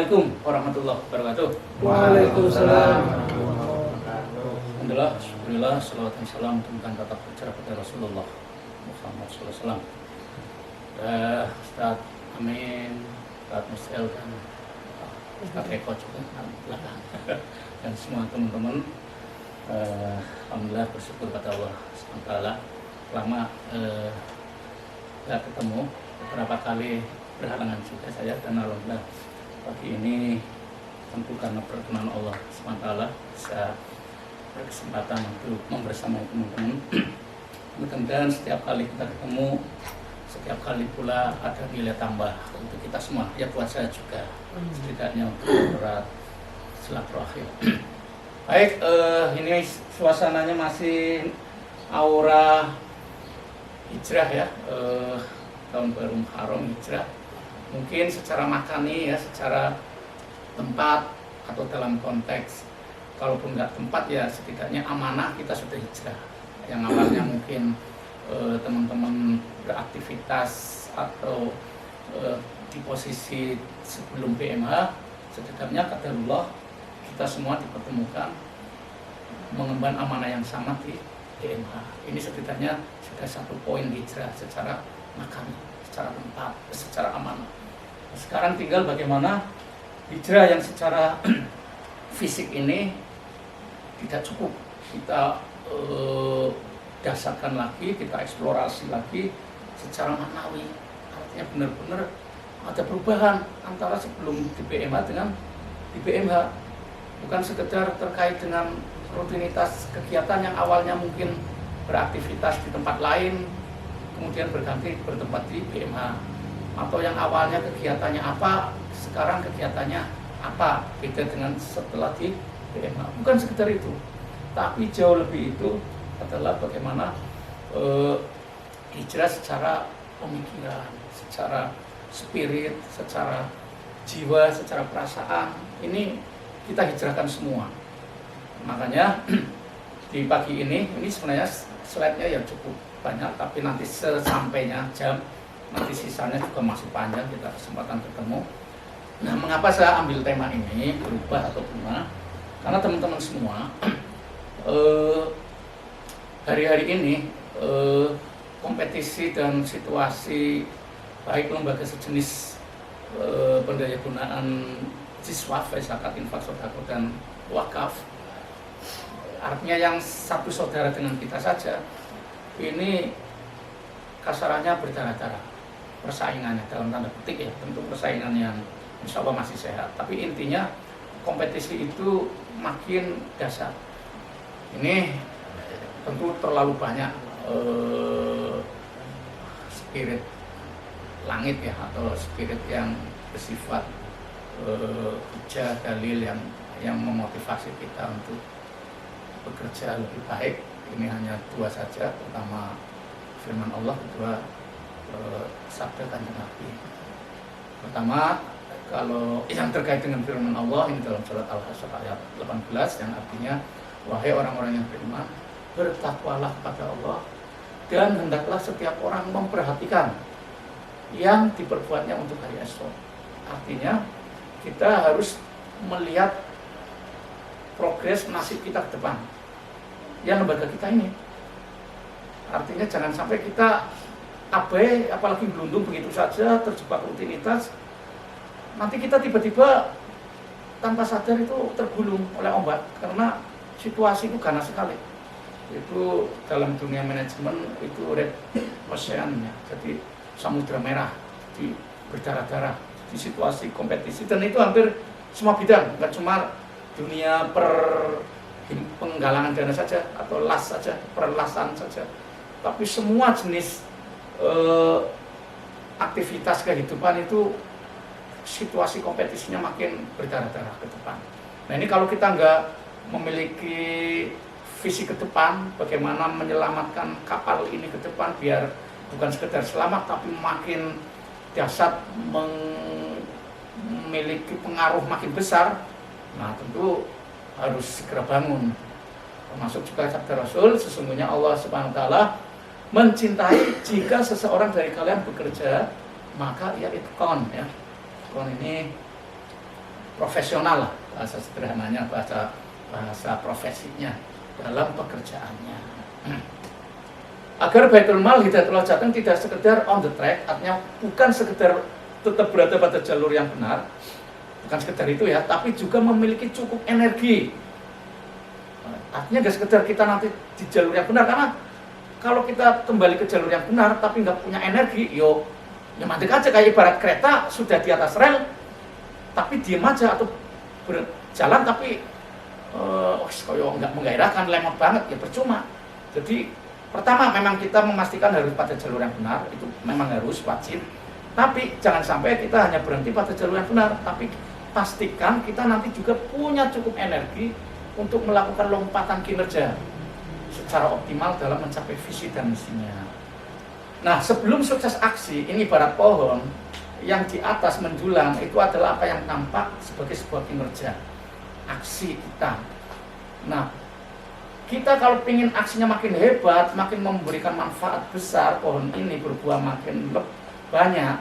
Assalamualaikum warahmatullahi wabarakatuh. Waalaikumsalam. Alhamdulillah, Bismillah, salawat dan salam tentang tata cara pada Rasulullah Muhammad SAW. Ustaz Amin, Ustaz Musel dan Ustaz Eko juga belakang dan semua teman-teman. Alhamdulillah bersyukur pada Allah SWT. Lama gak ketemu, beberapa kali berhalangan juga saya, dan alhamdulillah pagi ini tentu karena perkenan Allah SWT bisa berkesempatan untuk membersamai teman-teman. Mudah-mudahan setiap kali kita ketemu, setiap kali pula ada nilai tambah untuk kita semua, ya buat saya juga, setidaknya untuk berat silaturahim. Baik, ini suasananya masih aura hijrah ya, tahun baru Muharram hijrah. Mungkin secara makani ya, secara tempat atau dalam konteks, kalaupun nggak tempat ya setidaknya amanah kita sudah hijrah. Yang awalnya mungkin teman-teman beraktivitas atau di posisi sebelum PMH, setidaknya qadarullah kita semua dipertemukan mengemban amanah yang sama di PMH. Ini setidaknya sudah satu poin hijrah secara makani, secara tempat, secara amanah. Sekarang tinggal bagaimana hijrah yang secara fisik ini tidak cukup kita dasarkan lagi, kita eksplorasi lagi secara maknawi. Artinya benar-benar ada perubahan antara sebelum di PMH dengan di PMH. Bukan sekedar terkait dengan rutinitas kegiatan yang awalnya mungkin beraktivitas di tempat lain, kemudian berganti bertempat di PMH. Atau yang awalnya kegiatannya apa, sekarang kegiatannya apa, beda dengan setelah di PMH. Bukan sekedar itu, tapi jauh lebih itu adalah bagaimana hijrah secara pemikiran, secara spirit, secara jiwa, secara perasaan. Ini kita hijrahkan semua. Makanya di pagi ini sebenarnya slide-nya ya cukup banyak, tapi nanti sesampainya jam, nanti sisanya juga masih panjang, kita kesempatan ketemu. Nah, mengapa saya ambil tema ini, berubah atau gimana? Karena teman-teman semua hari-hari ini kompetisi dan situasi baik lembaga sejenis pendayagunaan siswa, zakat, infak, sedekah dan wakaf, artinya yang satu saudara dengan kita saja, ini kasarannya berdarah-darah persaingannya, dalam tanda petik ya, tentu persaingan yang insya Allah masih sehat, tapi intinya kompetisi itu makin dahsyat. Ini tentu terlalu banyak spirit langit ya, atau spirit yang bersifat hujah, dalil yang memotivasi kita untuk bekerja lebih baik. Ini hanya dua saja, pertama firman Allah, kedua sabda Kanjeng Nabi. Pertama, kalau yang terkait dengan firman Allah ini dalam surat Al-Hasyr ayat 18 yang artinya, wahai orang-orang yang beriman, bertakwalah kepada Allah dan hendaklah setiap orang memperhatikan yang diperbuatnya untuk hari esok. Artinya kita harus melihat progres nasib kita ke depan, ya lembaga kita ini. Artinya jangan sampai kita abai, apalagi gelundung begitu saja, terjebak rutinitas. Nanti kita tiba-tiba tanpa sadar itu tergulung oleh ombak, karena situasi itu ganas sekali. Itu dalam dunia manajemen itu red ocean ya, jadi samudra merah, jadi berdarah-darah di situasi kompetisi, dan itu hampir semua bidang, nggak cuma dunia penggalangan dana saja atau las saja, perlasan saja, tapi semua jenis aktivitas kehidupan itu situasi kompetisinya makin berdarah-darah ke depan. Nah, ini kalau kita nggak memiliki visi ke depan, bagaimana menyelamatkan kapal ini ke depan biar bukan sekedar selamat tapi makin dahsyat, memiliki pengaruh makin besar, nah tentu harus segera bangun. Termasuk juga sabda Rasul, sesungguhnya Allah Subhanahu wa taala mencintai jika seseorang dari kalian bekerja maka ia itqan ya. Itqan ini profesional lah, bahasa sederhananya, bahasa profesinya dalam pekerjaannya. Agar Baitul Mal Hidayatullah Jateng tidak sekedar on the track, artinya bukan sekedar tetap berada pada jalur yang benar, bukan sekedar itu ya, tapi juga memiliki cukup energi. Artinya nggak sekedar kita nanti di jalur yang benar, karena kalau kita kembali ke jalur yang benar tapi nggak punya energi, ya mandek aja, kayak ibarat kereta sudah di atas rel tapi diem aja, atau berjalan tapi kayak nggak menggairahkan, lemot banget, ya percuma. Jadi pertama memang kita memastikan harus pada jalur yang benar, itu memang harus wajib. Tapi jangan sampai kita hanya berhenti pada jalur yang benar, tapi pastikan kita nanti juga punya cukup energi untuk melakukan lompatan kinerja secara optimal dalam mencapai visi dan misinya. Nah, sebelum sukses aksi, ini ibarat pohon yang di atas menjulang, itu adalah apa yang tampak sebagai sebuah kinerja aksi kita. Nah, kita kalau ingin aksinya makin hebat, makin memberikan manfaat besar, pohon ini berbuah makin banyak,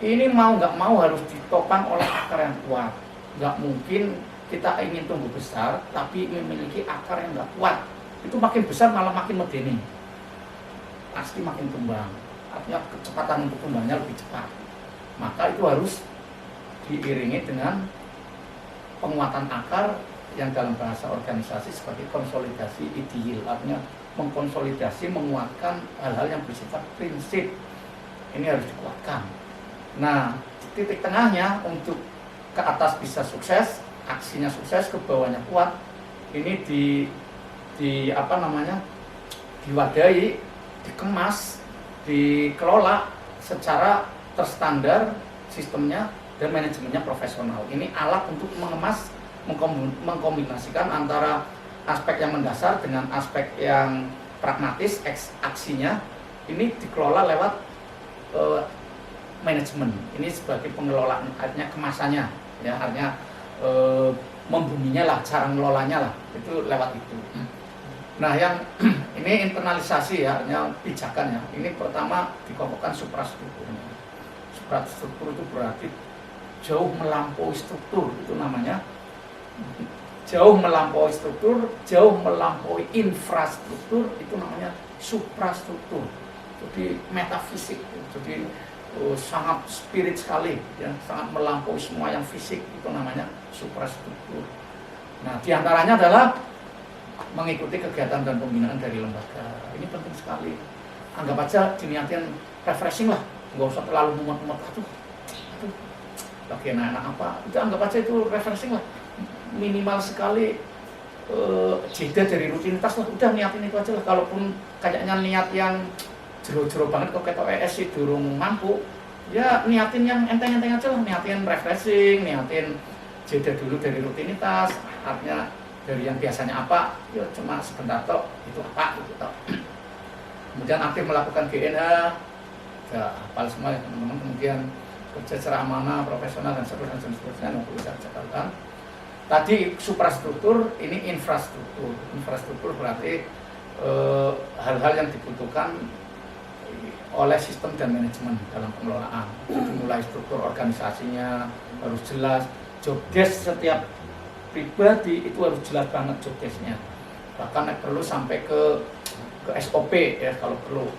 ini mau nggak mau harus ditopang oleh akar yang kuat. Nggak mungkin kita ingin tumbuh besar tapi memiliki akar yang nggak kuat. Itu makin besar malah makin medeni, pasti makin tumbang. Artinya kecepatan untuk tumbangnya lebih cepat. Maka itu harus diiringi dengan penguatan akar yang dalam bahasa organisasi sebagai konsolidasi ideal, artinya mengkonsolidasi, menguatkan hal-hal yang bersifat prinsip. Ini harus dikuatkan. Nah, titik tengahnya untuk ke atas bisa sukses, aksinya sukses, ke bawahnya kuat. Ini diwadahi, dikemas, dikelola secara terstandar sistemnya dan manajemennya profesional. Ini alat untuk mengemas, mengkombinasikan antara aspek yang mendasar dengan aspek yang pragmatis, aksinya. Ini dikelola lewat manajemen. Ini sebagai pengelolaan, artinya kemasannya, ya, artinya membuminya lah, cara ngelolanya lah, itu lewat itu. Nah, yang ini internalisasi ya, artinya pijakan ya. Ini pertama dikokohkan suprastrukturnya. Suprastruktur itu berarti jauh melampaui struktur, itu namanya. Jauh melampaui struktur, jauh melampaui infrastruktur, itu namanya suprastruktur. Jadi metafisik, jadi sangat spirit sekali, ya, sangat melampaui semua yang fisik, itu namanya suprastruktur. Nah, diantaranya adalah mengikuti kegiatan dan pembinaan dari lembaga. Ini penting sekali. Anggap aja diniatin refreshing lah, nggak usah terlalu mumet-mumet. Aduh, lagi enak-enak apa? Itu anggap aja itu refreshing lah. Minimal sekali jeda dari rutinitas lah, udah niatin itu aja lah. Kalaupun kayaknya niat yang jero-jero banget kok ketok sih durung mampu, ya niatin yang enteng-enteng aja lah, niatin refreshing, niatin jeda dulu dari rutinitas, artinya dari yang biasanya apa, ya cuma sebentar tok, itu apa gitu tok. Kemudian aktif melakukan GNH, ya hafal semua ya teman-teman. Kemudian kerja secara amanah, profesional dan seterusnya yang perlu saya catatkan. Tadi suprastruktur, ini infrastruktur. Infrastruktur berarti hal-hal yang dibutuhkan oleh sistem dan manajemen dalam pengelolaan. Jadi mulai struktur organisasinya harus jelas, job desk setiap pribadi itu harus jelas banget job desk-nya. Bahkan perlu sampai ke SOP ya kalau perlu.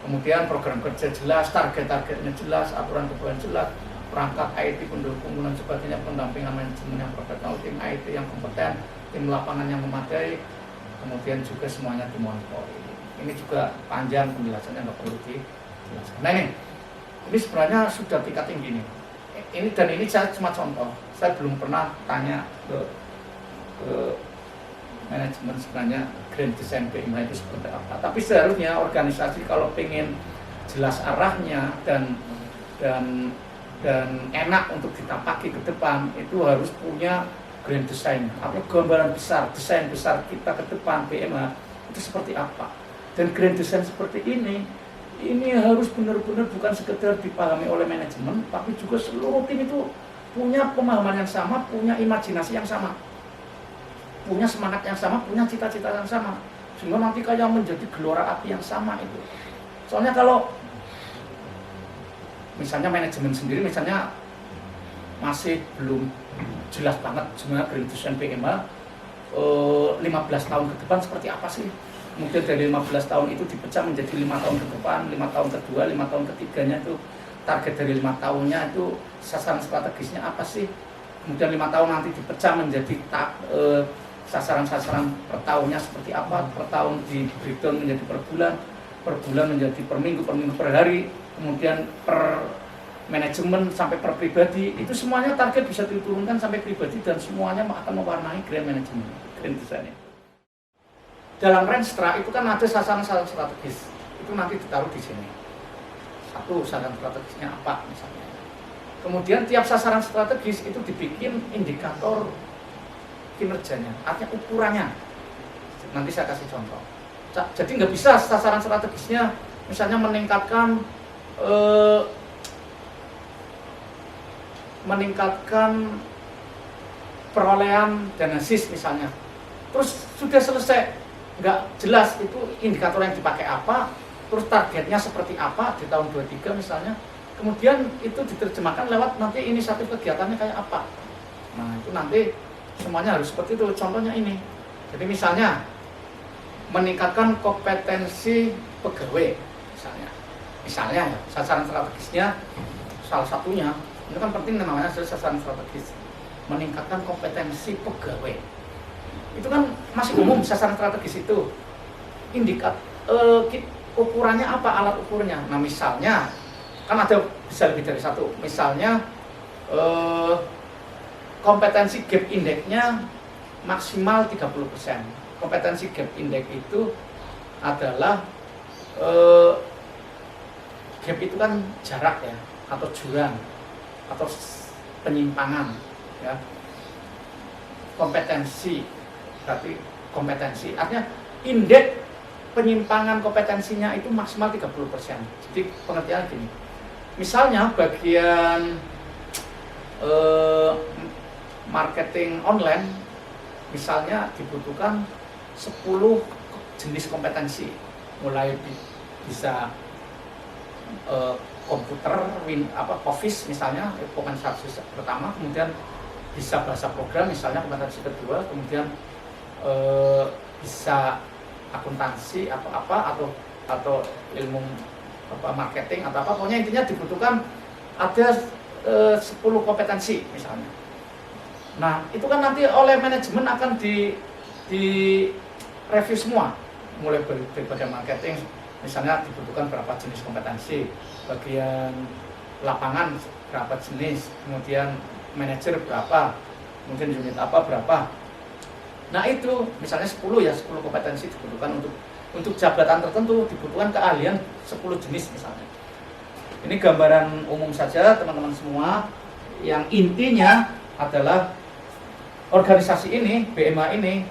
Kemudian program kerja jelas, target-targetnya jelas, aturan kebutuhan jelas, perangkat IT, pendukung dan sebagainya, pendampingan manajemen yang profesional, tim IT yang kompeten, tim lapangan yang memadai, kemudian juga semuanya dimonitori. Ini juga panjang penjelasannya, nggak perlu dijelaskan. Nah ini sebenarnya sudah tingkat tinggi nih. Ini saya cuma contoh. Saya belum pernah tanya ke manajemen sebenarnya grand design BIMA itu seperti apa. Tapi seharusnya organisasi kalau pengen jelas arahnya dan enak untuk ditapaki ke depan, itu harus punya grand design, apa gambaran besar, desain besar kita ke depan BMA itu seperti apa. Dan grand design seperti ini harus benar-benar bukan sekedar dipahami oleh manajemen, tapi juga seluruh tim itu punya pemahaman yang sama, punya imajinasi yang sama, punya semangat yang sama, punya cita-cita yang sama, sehingga nanti kayak menjadi gelora api yang sama itu. Soalnya kalau misalnya manajemen sendiri misalnya masih belum jelas banget sebenarnya Green Design PMA 15 tahun ke depan seperti apa sih. Kemudian dari 15 tahun itu dipecah menjadi 5 tahun ke depan, 5 tahun kedua, 5 tahun ketiganya itu target dari 5 tahunnya itu sasaran strategisnya apa sih. Kemudian 5 tahun nanti dipecah menjadi sasaran-sasaran per tahunnya seperti apa, per tahun di breakdown menjadi per bulan menjadi per minggu per hari, kemudian per manajemen sampai per pribadi, itu semuanya target bisa diturunkan sampai pribadi dan semuanya akan mewarnai grand management, grand design. Dalam Renstra itu kan ada sasaran-sasaran strategis, itu nanti ditaruh di sini. Satu sasaran strategisnya apa misalnya. Kemudian tiap sasaran strategis itu dibikin indikator kinerjanya, artinya ukurannya. Nanti saya kasih contoh. Jadi nggak bisa sasaran strategisnya misalnya meningkatkan perolehan dana SIS misalnya. Terus sudah selesai, nggak jelas itu indikator yang dipakai apa, terus targetnya seperti apa di tahun 23 misalnya. Kemudian itu diterjemahkan lewat nanti inisiatif kegiatannya kayak apa. Nah itu nanti semuanya harus seperti itu. Contohnya ini. Jadi misalnya meningkatkan kompetensi pegawai misalnya ya, sasaran strategisnya salah satunya itu kan penting namanya sasaran strategis, meningkatkan kompetensi pegawai. Itu kan masih umum sasaran strategis itu. Ukurannya apa, alat ukurnya? Nah misalnya kan ada bisa lebih dari satu. Misalnya kompetensi gap index-nya maksimal 30%. Kompetensi gap index itu adalah gap itu kan jarak ya, atau jurang, atau penyimpangan ya. Kompetensi berarti kompetensi, artinya indeks penyimpangan kompetensinya itu maksimal 30%. Jadi pengertian gini, misalnya bagian marketing online misalnya dibutuhkan 10 jenis kompetensi, mulai bisa komputer, Office misalnya, kompetensi pertama, kemudian bisa bahasa program misalnya kompetensi kedua, kemudian bisa akuntansi atau ilmu marketing atau apa, pokoknya intinya dibutuhkan ada 10 kompetensi misalnya. Nah itu kan nanti oleh manajemen akan di review semua, mulai dari bagian marketing misalnya dibutuhkan berapa jenis kompetensi, bagian lapangan berapa jenis, kemudian manajer berapa, kemudian unit apa berapa. Nah itu misalnya 10 kompetensi dibutuhkan untuk jabatan tertentu, dibutuhkan keahlian 10 jenis misalnya. Ini gambaran umum saja teman-teman semua, yang intinya adalah organisasi ini, BMA ini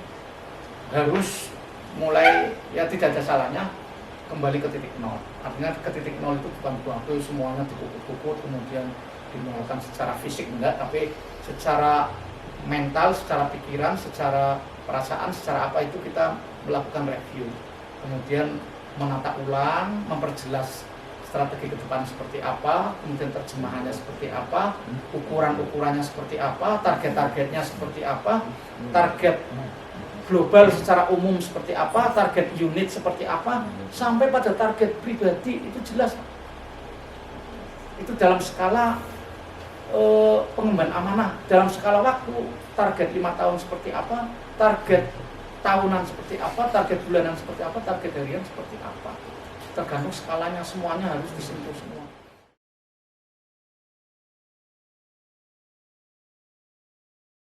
harus mulai, ya tidak ada salahnya kembali ke titik nol. Artinya ke titik nol itu bukan berarti semuanya dikukut-kukut kemudian dimulakan secara fisik, enggak, tapi secara mental, secara pikiran, secara perasaan, secara apa itu kita melakukan review, kemudian menata ulang, memperjelas strategi ke depan seperti apa, kemudian terjemahannya seperti apa, ukuran-ukurannya seperti apa, target-targetnya seperti apa, target global secara umum seperti apa, target unit seperti apa, sampai pada target pribadi itu jelas. Itu dalam skala pengemban amanah, dalam skala waktu, target 5 tahun seperti apa, target tahunan seperti apa, target bulanan seperti apa, target harian seperti apa. Tergantung skalanya, semuanya harus disentuh semua.